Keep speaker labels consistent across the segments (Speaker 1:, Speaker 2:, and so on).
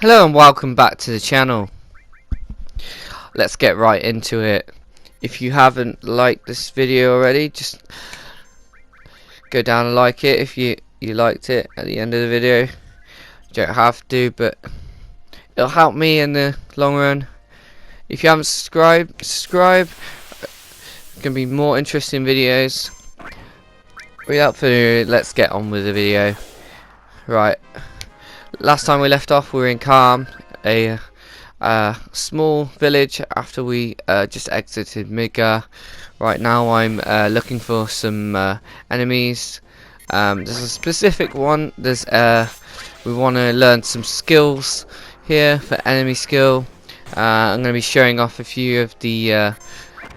Speaker 1: Hello and welcome back to the channel. Let's get right into it. If you haven't liked this video already, just go down and like it if you liked it at the end of the video. You don't have to, but it'll help me in the long run. If you haven't subscribe. There's gonna be more interesting videos. Without further ado, let's get on with the video. Right, last time we left off we were in Calm, a small village after we just exited Midgar. Right now I'm looking for some enemies. There's a specific one. We want to learn some skills here for enemy skill. I'm going to be showing off a few of the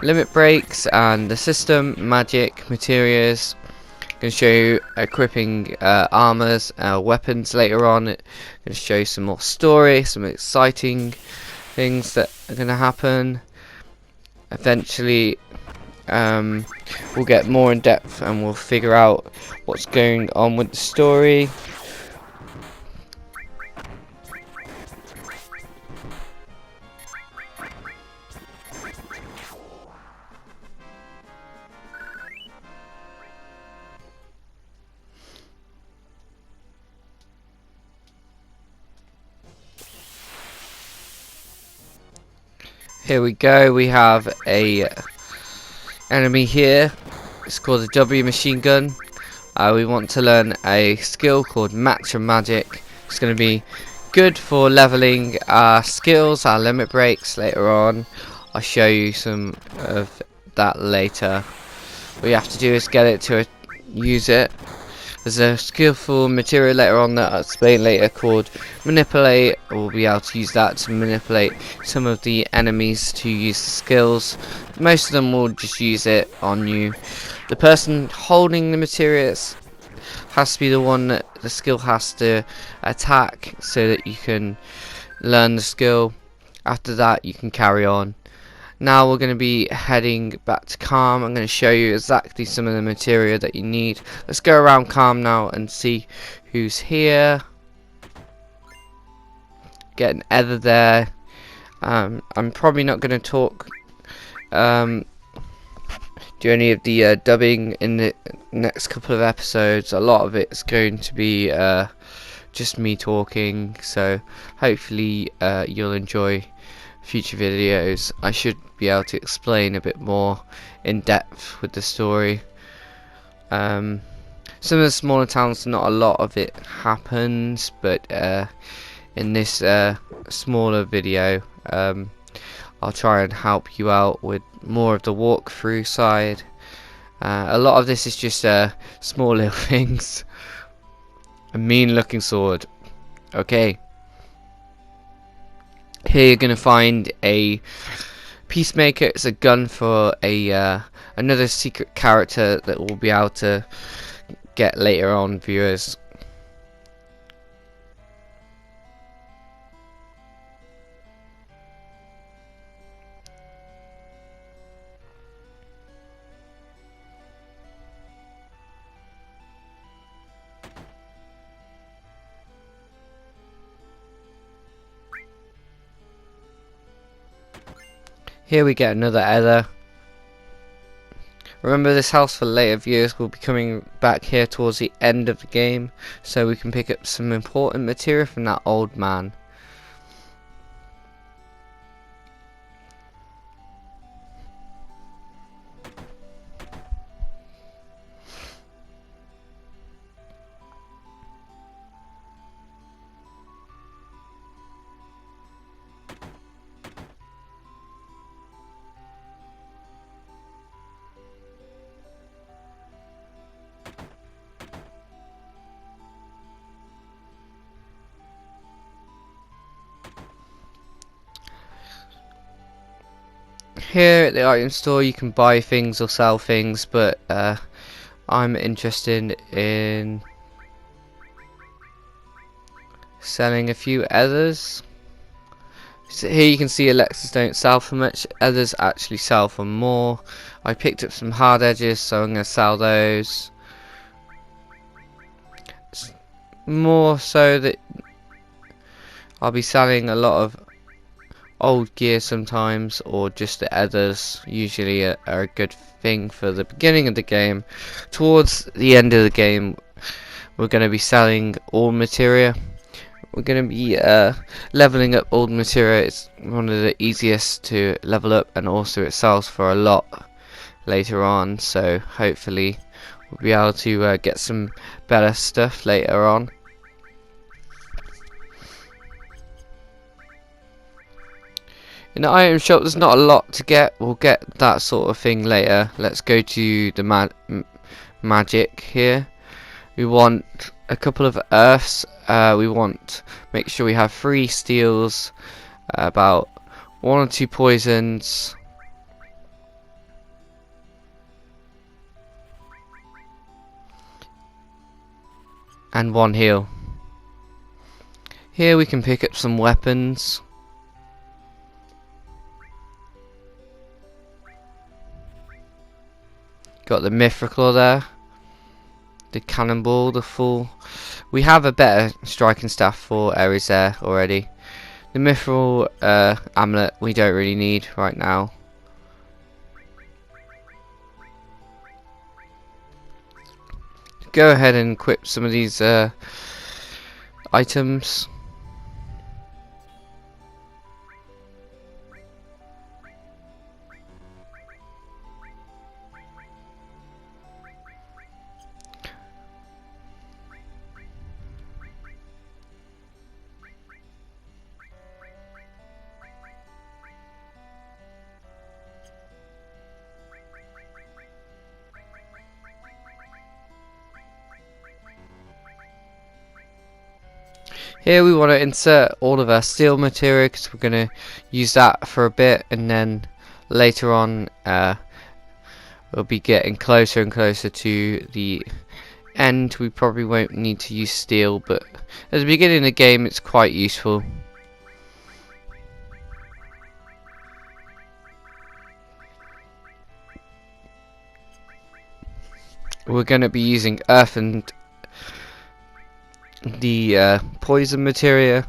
Speaker 1: limit breaks and the system, magic, materials. Going to show you equipping armors, weapons later on. Going to show you some more story, some exciting things that are going to happen. Eventually, we'll get more in depth and we'll figure out what's going on with the story. Here we go, we have a enemy here. It's called a W machine gun. We want to learn a skill called match and magic. It's going to be good for leveling our skills, our limit breaks later on. I'll show you some of that later. What you have to do is get it to use it. There's a skillful material later on that I'll explain later called manipulate. We'll be able to use that to manipulate some of the enemies to use the skills. Most of them will just use it on you. The person holding the materials has to be the one that the skill has to attack so that you can learn the skill. After that you can carry on. Now we're going to be heading back to Calm. I'm going to show you exactly some of the material that you need. Let's go around Calm now and see who's here. Get an ether there. I'm probably not going to talk, do any of the dubbing in the next couple of episodes. A lot of it's going to be just me talking, so hopefully you'll enjoy future videos. I should be able to explain a bit more in depth with the story. Some of the smaller towns, not a lot of it happens, but in this smaller video I'll try and help you out with more of the walkthrough side. A lot of this is just small little things. A mean looking sword. Okay. Here you're going to find a peacemaker. It's a gun for a another secret character that we'll be able to get later on, viewers. Here we get another ether. Remember, this house for later viewers will be coming back here towards the end of the game, so we can pick up some important material from that old man. Here at the item store you can buy things or sell things, but I'm interested in selling a few others. So here you can see Alexis don't sell for much, others actually sell for more. I picked up some hard edges, so I'm going to sell those. More so that I'll be selling a lot of old gear sometimes, or just the others usually are a good thing for the beginning of the game. Towards the end of the game, we're going to be selling all materia. We're going to be leveling up old materia. It's one of the easiest to level up, and also it sells for a lot later on, so hopefully we'll be able to get some better stuff later on. In the item shop there's not a lot to get. We'll get that sort of thing later. Let's go to the magic here. We want a couple of earths. We want make sure we have 3 steels, about 1 or 2 poisons, and 1 heal. Here we can pick up some weapons. Got the mithril there, the cannonball, the full. We have a better striking staff for Ares there already. The mithril amulet we don't really need right now. Go ahead and equip some of these items. Here we want to insert all of our steel material because we're going to use that for a bit, and then later on we'll be getting closer and closer to the end. We probably won't need to use steel, but at the beginning of the game it's quite useful. We're going to be using earth and the poison materia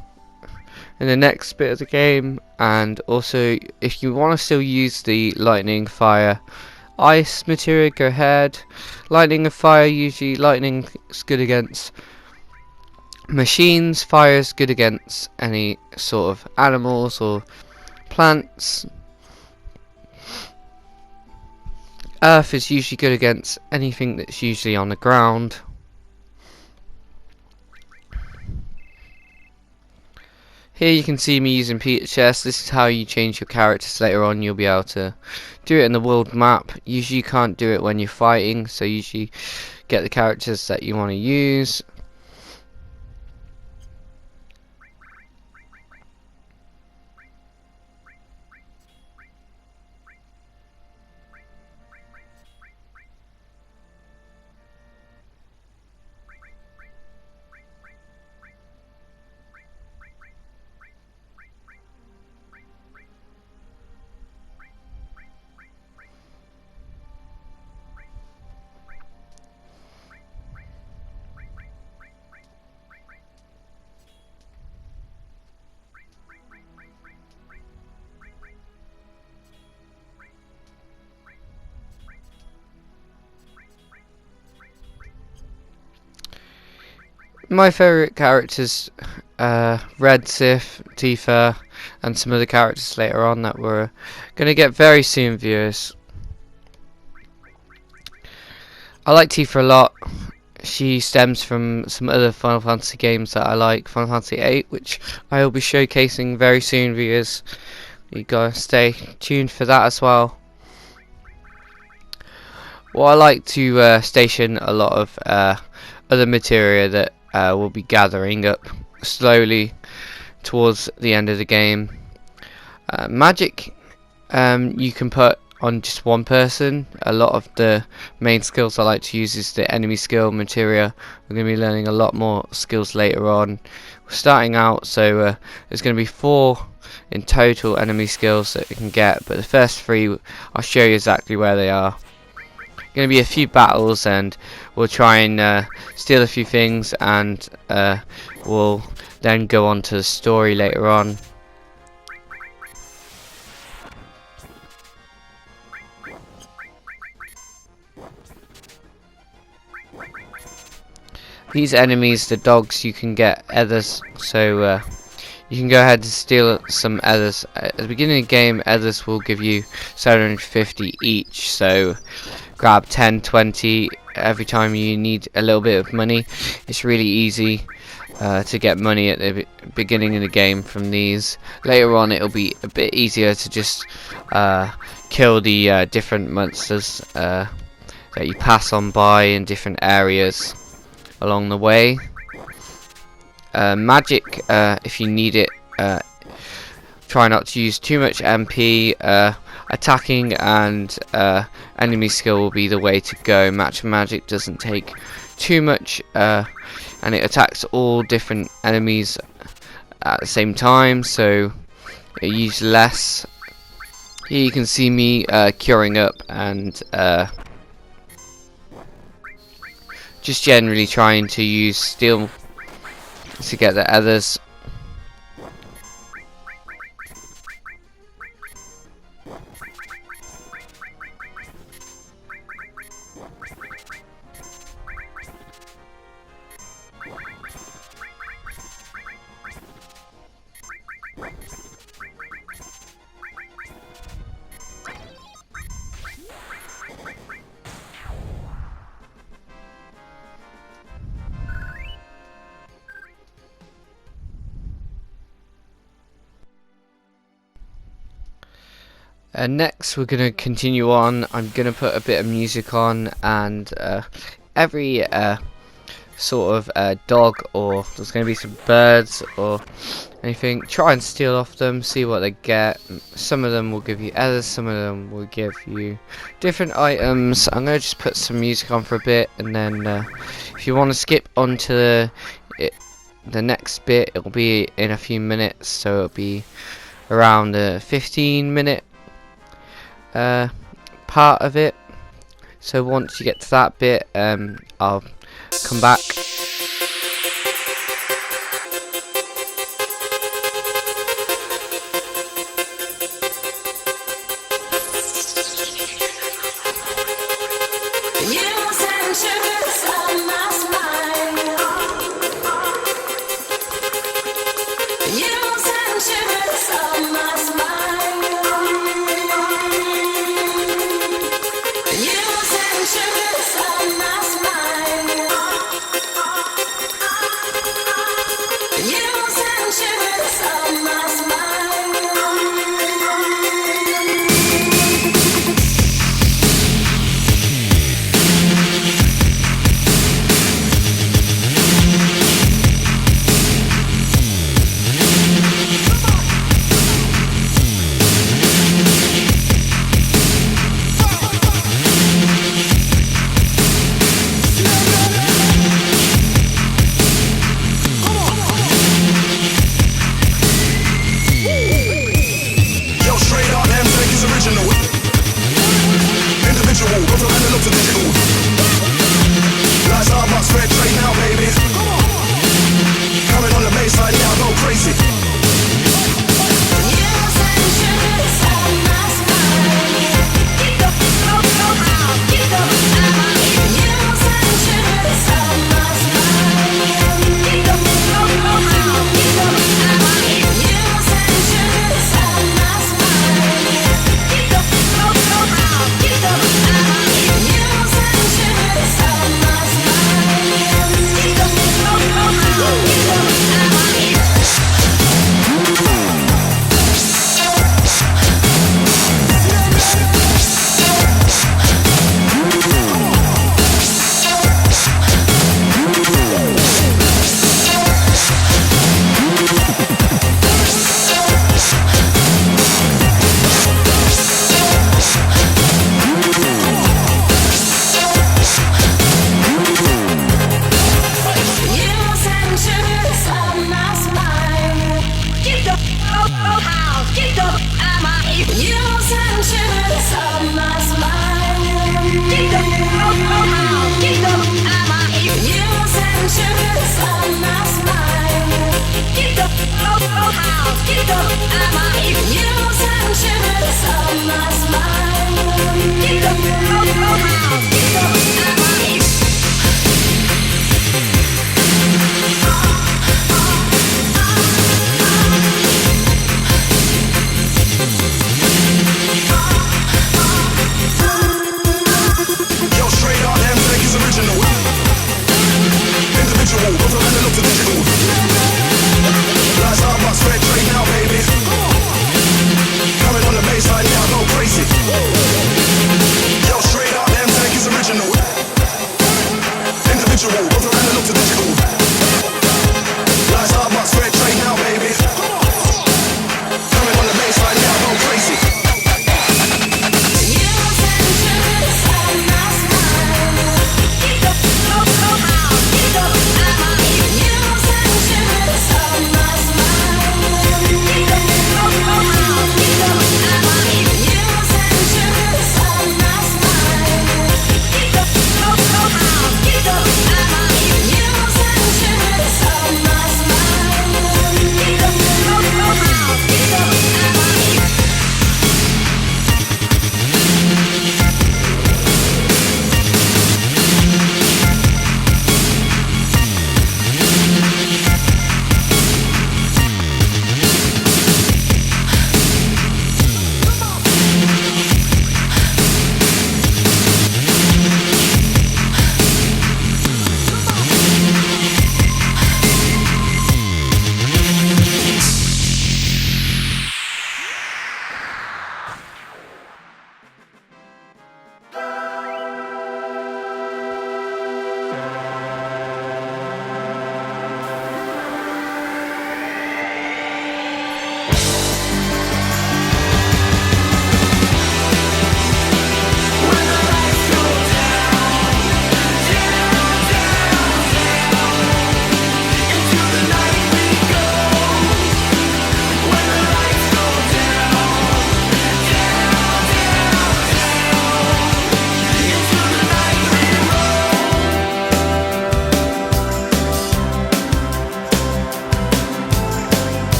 Speaker 1: in the next bit of the game, and also if you want to still use the lightning, fire, ice materia, go ahead. Lightning and fire, usually lightning is good against machines, fire is good against any sort of animals or plants. Earth is usually good against anything that's usually on the ground. Here you can see me using Peter Chest. This is how you change your characters later on. You'll be able to do it in the world map. Usually you can't do it when you're fighting, so usually get the characters that you want to use. My favourite characters, Red Sif, Tifa, and some other characters later on that we're going to get very soon, viewers. I like Tifa a lot. She stems from some other Final Fantasy games that I like, Final Fantasy VIII, which I will be showcasing very soon, viewers. You gotta stay tuned for that as well. Well, I like to station a lot of other materia that we'll be gathering up slowly towards the end of the game. Magic you can put on just one person. A lot of the main skills I like to use is the enemy skill materia. We're going to be learning a lot more skills later on. We're starting out, so there's going to be 4 in total enemy skills that we can get, but the first 3 I'll show you exactly where they are. going to be a few battles, and we'll try and steal a few things, and we'll then go on to the story later on. These enemies, the dogs, you can get others, so you can go ahead and steal some others. At the beginning of the game, others will give you 750 each, so grab 10, 20 every time you need a little bit of money. It's really easy to get money at the beginning of the game from these. Later on it'll be a bit easier to just kill the different monsters that you pass on by in different areas along the way. Magic, if you need it, try not to use too much MP. Attacking and enemy skill will be the way to go. Magic doesn't take too much, and it attacks all different enemies at the same time, so it uses less. Here you can see me curing up and just generally trying to use steel to get the others. Next we're going to continue on. I'm going to put a bit of music on, and every sort of dog, or there's going to be some birds or anything, try and steal off them, see what they get. Some of them will give you others, some of them will give you different items. I'm going to just put some music on for a bit, and then if you want to skip on to the next bit, it'll be in a few minutes, so it'll be around the 15-minute part of it. So once you get to that bit, I'll come back.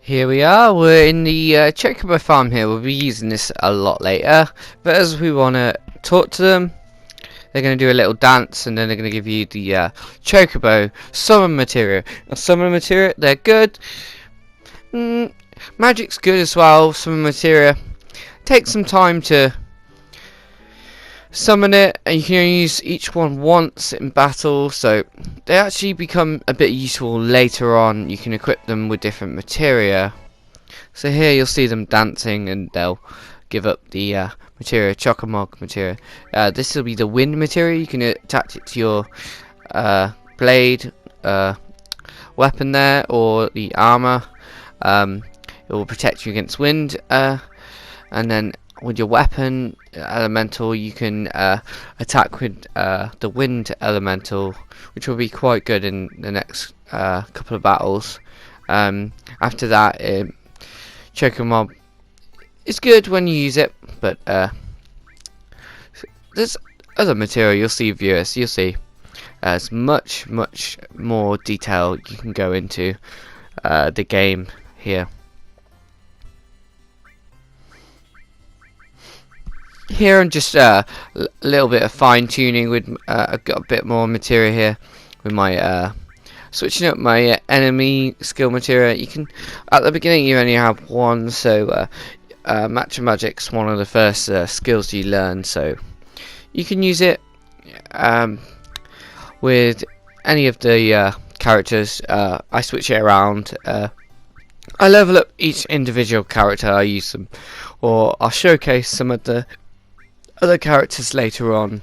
Speaker 1: Here we are, we're in the chocobo farm here. We'll be using this a lot later, but as we want to talk to them, they're going to do a little dance and then they're going to give you the chocobo summon material. Now, summon material, they're good. Magic's good as well. Summon material takes some time to summon it, and you can only use each one once in battle, so they actually become a bit useful later on. You can equip them with different materia. So here you'll see them dancing and they'll give up the materia, Chocomog materia. This will be the wind materia. You can attach it to your blade weapon there, or the armor. It will protect you against wind, and then with your weapon elemental you can attack with the wind elemental, which will be quite good in the next couple of battles. After that, Chocomob is good when you use it, but there's other material. You'll see, viewers, you'll see there's much more detail you can go into the game here. Here I'm just a little bit of fine tuning with I've got a bit more material here with my switching up my enemy skill material. You can, at the beginning you only have one, so Match of Magic's one of the first skills you learn, so you can use it with any of the characters, I switch it around. I level up each individual character I use them, or I'll showcase some of the other characters later on.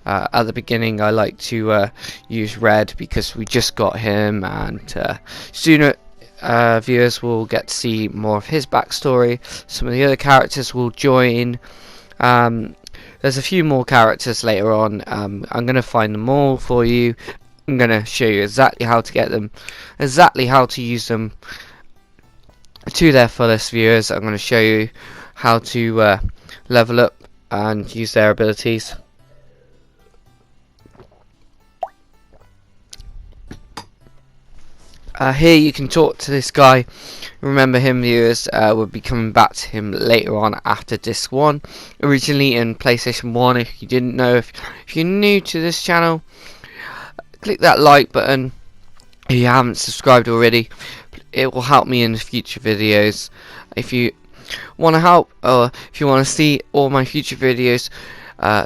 Speaker 1: At the beginning I like to use Red because we just got him, and sooner viewers will get to see more of his backstory. Some of the other characters will join. There's a few more characters later on. I'm going to find them all for you. I'm going to show you exactly how to get them, exactly how to use them to their fullest, viewers. I'm going to show you how to level up and use their abilities. Here you can talk to this guy. Remember him, viewers. We'll be coming back to him later on after disc 1. Originally in PlayStation 1. If you didn't know, if you're new to this channel, click that like button. If you haven't subscribed already, it will help me in the future videos. If you want to help, or if you want to see all my future videos,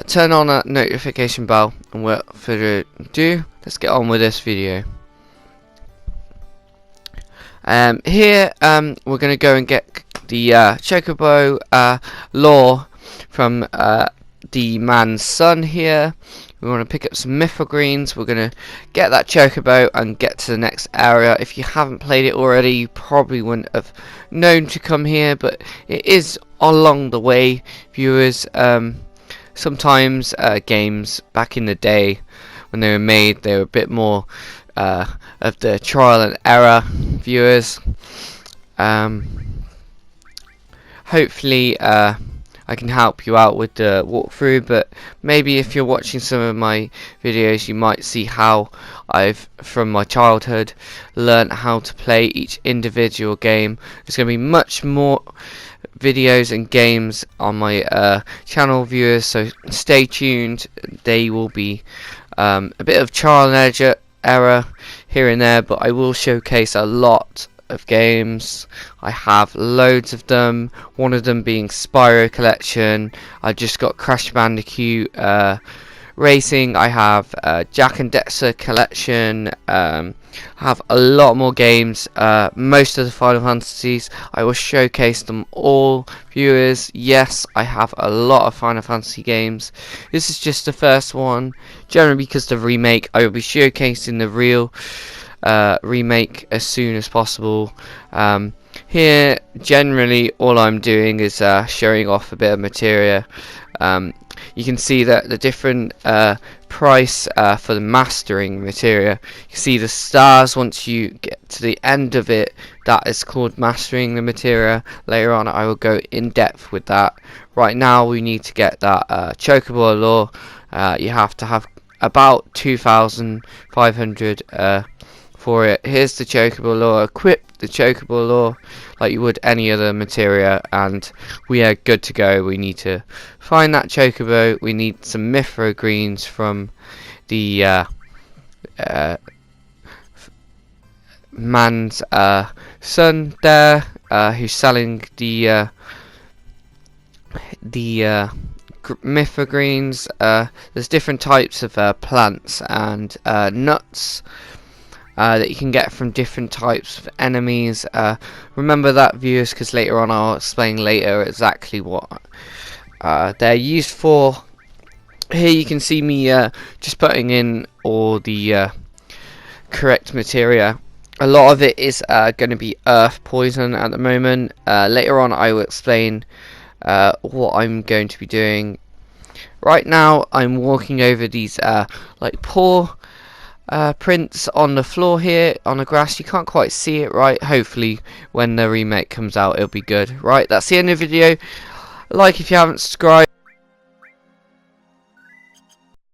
Speaker 1: turn on that notification bell. And without further ado, let's get on with this video. Here we're going to go and get the Chocobo lore from the man's son here. We want to pick up some Mythogreens. We're going to get that Chocobo and get to the next area. If you haven't played it already, you probably wouldn't have known to come here, but it is along the way, viewers. Sometimes games back in the day when they were made, they were a bit more of the trial and error, viewers. Hopefully I can help you out with the walkthrough, but maybe if you're watching some of my videos, you might see how I've, from my childhood, learned how to play each individual game. There's going to be much more videos and games on my channel, viewers, so stay tuned. They will be a bit of trial and error here and there, but I will showcase a lot of games. I have loads of them, one of them being Spyro Collection. I just got Crash Bandicoot Racing. I have Jak and Daxter Collection. I have a lot more games, most of the Final Fantasies. I will showcase them all, viewers. Yes, I have a lot of Final Fantasy games. This is just the first one, generally because the remake. I will be showcasing the real remake as soon as possible. Here generally all I'm doing is showing off a bit of materia. You can see that the different price for the mastering materia. You see the stars once you get to the end of it. That is called mastering the materia. Later on I will go in depth with that. Right now we need to get that Chocobo lore. You have to have about 2,500 for it. Here's the Chocobo lore. Equip the Chocobo lore like you would any other materia, and we are good to go. We need to find that Chocobo. We need some Mythogreens from the man's son there, who's selling the Mythogreens. There's different types of plants and nuts that you can get from different types of enemies. Remember that, viewers, because later on I'll explain later exactly what they're used for. Here you can see me just putting in all the correct materia. A lot of it is going to be earth poison at the moment. Later on I will explain what I'm going to be doing. Right now I'm walking over these like poor prints on the floor here on the grass. You can't quite see it, right? Hopefully when the remake comes out it'll be good. Right, that's the end of the video. Like if you haven't subscribed.